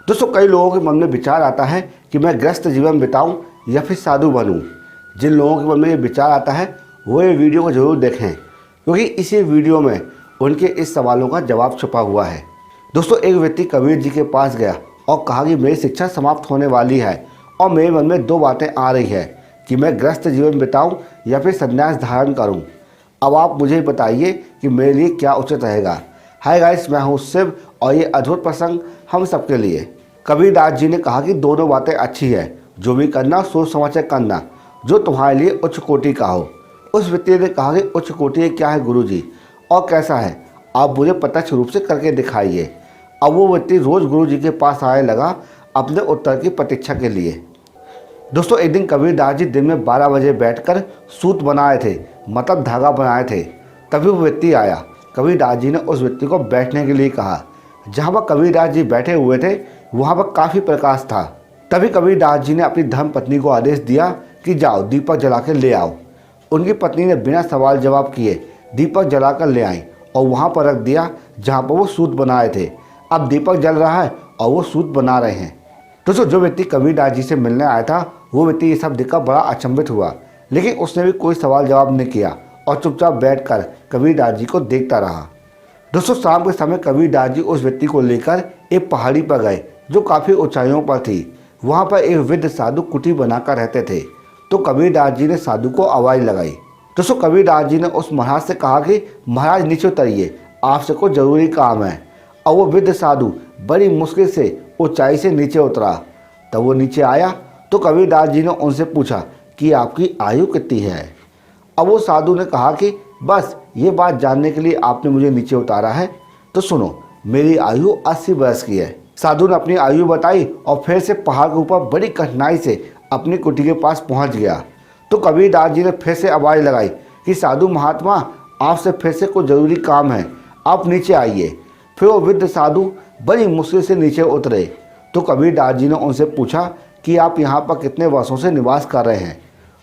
दोस्तों, कई लोगों के मन में विचार आता है कि मैं गृहस्थ जीवन बिताऊं या फिर साधु बनूं। जिन लोगों के मन में ये विचार आता है वो ये वीडियो को जरूर देखें, क्योंकि इसी वीडियो में उनके इस सवालों का जवाब छुपा हुआ है। दोस्तों, एक व्यक्ति कबीर जी के पास गया और कहा कि मेरी शिक्षा समाप्त होने वाली है और मेरे मन में दो बातें आ रही है कि मैं गृहस्थ जीवन बिताऊं या फिर संन्यास धारण करूं। अब आप मुझे बताइए कि मेरे लिए क्या उचित रहेगा। हाय गाइस, मैं हूं शिव और ये अद्भुत प्रसंग हम सबके लिए। कबीरदास जी ने कहा कि दोनों बातें अच्छी है, जो भी करना सोच समझ कर करना, जो तुम्हारे लिए उच्च कोटि का हो। उस व्यक्ति ने कहा कि उच्च कोटि क्या है गुरुजी, और कैसा है, आप मुझे प्रत्यक्ष रूप से करके दिखाइए। अब वो व्यक्ति रोज गुरुजी के पास आने लगा अपने उत्तर की प्रतीक्षा के लिए। दोस्तों, एक दिन कबीरदास जी दिन में 12 बजे बैठकर सूत बनाए थे, मतलब धागा बनाए थे। तभी वो व्यक्ति आया। कबीरदास जी ने उस व्यक्ति को बैठने के लिए कहा। जहाँ पर कबीरदास जी बैठे हुए थे वहाँ पर काफ़ी प्रकाश था। तभी कबीरदास जी ने अपनी धर्म पत्नी को आदेश दिया कि जाओ दीपक जला कर ले आओ। उनकी पत्नी ने बिना सवाल जवाब किए दीपक जला कर ले आई और वहाँ पर रख दिया जहाँ पर वो सूत बनाए थे। अब दीपक जल रहा है और वो सूत बना रहे हैं। दोस्तों, जो व्यक्ति कबीरदास जी से मिलने आया था वो व्यक्ति ये सब देखकर बड़ा अचंभित हुआ, लेकिन उसने भी कोई सवाल जवाब नहीं किया और चुपचाप बैठकर कबीरदास जी को देखता रहा। दोस्तों, शाम के समय कबीरदास जी उस व्यक्ति को लेकर एक पहाड़ी पर गए जो काफ़ी ऊंचाइयों पर थी। वहाँ पर एक वृद्ध साधु कुटी बनाकर रहते थे। तो कबीरदास जी ने साधु को आवाज़ लगाई। दोस्तों, कबीरदास जी ने उस महाराज से कहा कि महाराज नीचे उतरिए, आपसे कोई ज़रूरी काम है। और वो वृद्ध साधु बड़ी मुश्किल से ऊंचाई से नीचे उतरा। तब वो नीचे आया तो कबीरदास जी ने उनसे पूछा कि आपकी आयु कितनी है। अब वो साधु ने कहा कि बस ये बात जानने के लिए आपने मुझे नीचे उतारा है तो सुनो, मेरी आयु 80 वर्ष की है। साधु ने अपनी आयु बताई और फिर से पहाड़ के ऊपर बड़ी कठिनाई से अपनी कुटी के पास पहुंच गया। तो कबीरदास जी ने फिर से आवाज़ लगाई कि साधु महात्मा, आपसे फिर से कोई ज़रूरी काम है, आप नीचे आइए। फिर वो वृद्ध साधु बड़ी मुश्किल से नीचे उतरे। तो कबीरदास जी ने उनसे पूछा कि आप यहाँ पर कितने वर्षों से निवास कर रहे हैं।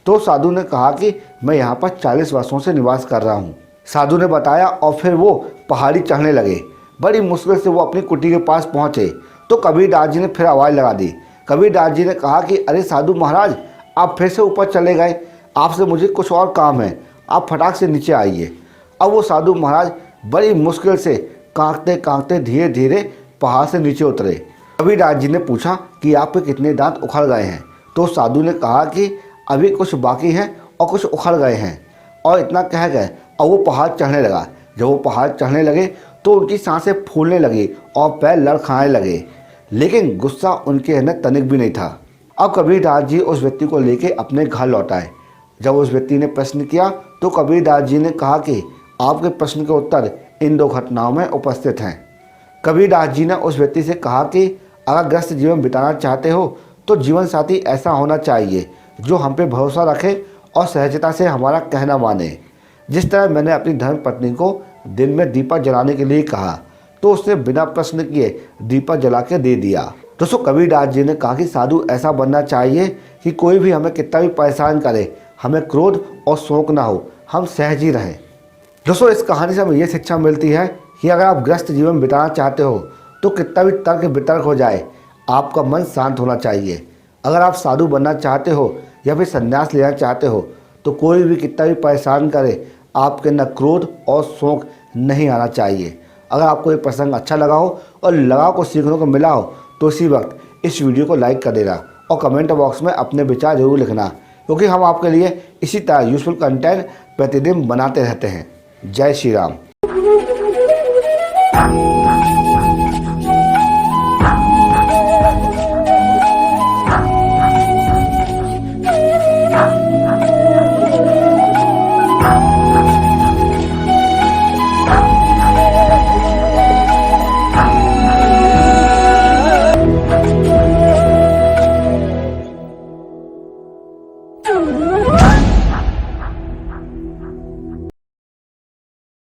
तो साधु ने कहा कि मैं यहाँ पर 40 वर्षों से निवास कर रहा हूँ। साधु ने बताया और फिर वो पहाड़ी चढ़ने लगे। बड़ी मुश्किल से वो अपनी कुटी के पास पहुँचे। तो कबीरदास जी ने फिर आवाज़ लगा दी। कबीरदास जी ने कहा कि अरे साधु महाराज, आप फिर से ऊपर चले गए, आपसे मुझे कुछ और काम है, आप फटाक से नीचे आइए। अब वो साधु महाराज बड़ी मुश्किल से कांपते कांपते धीरे धीरे पहाड़ से नीचे उतरे। कबीरदास जी ने पूछा कि आपके कितने दांत उखड़ गए हैं। तो साधु ने कहा कि अभी कुछ बाकी हैं और कुछ उखड़ गए हैं, और इतना कह गए और वो पहाड़ चढ़ने लगा। जब वो पहाड़ चढ़ने लगे तो उनकी सांसें फूलने लगी और पैर लड़खड़ाने लगे, लेकिन गुस्सा उनके अंदर तनिक भी नहीं था। अब कबीरदास जी उस व्यक्ति को लेके अपने घर लौट आए। जब उस व्यक्ति ने प्रश्न किया तो कबीरदास जी ने कहा कि आपके प्रश्न के उत्तर इन दो घटनाओं में उपस्थित हैं। कबीरदास जी ने उस व्यक्ति से कहा कि अगर गृहस्थ जीवन बिताना चाहते हो तो जीवन साथी ऐसा होना चाहिए जो हम पे भरोसा रखे और सहजता से हमारा कहना माने। जिस तरह मैंने अपनी धर्म पत्नी को दिन में दीपक जलाने के लिए कहा तो उसने बिना प्रश्न किए दीपक जला के दे दिया। दोस्तों, कबीरदास जी ने कहा कि साधु ऐसा बनना चाहिए कि कोई भी हमें कितना भी परेशान करे, हमें क्रोध और शोक ना हो, हम सहज ही रहें। दोस्तों, इस कहानी से हमें ये शिक्षा मिलती है कि अगर आप गृहस्थ जीवन बिताना चाहते हो तो कितना भी तर्क वितर्क हो जाए, आपका मन शांत होना चाहिए। अगर आप साधु बनना चाहते हो या फिर संन्यास लेना चाहते हो तो कोई भी कितना भी परेशान करे, आपके अंदर क्रोध और शोक नहीं आना चाहिए। अगर आपको ये प्रसंग अच्छा लगा हो और लगा को सीखने को मिला हो तो इसी वक्त इस वीडियो को लाइक कर देना और कमेंट बॉक्स में अपने विचार जरूर लिखना, क्योंकि हम आपके लिए इसी तरह यूजफुल कंटेंट प्रतिदिन बनाते रहते हैं। जय श्री राम। Yeah.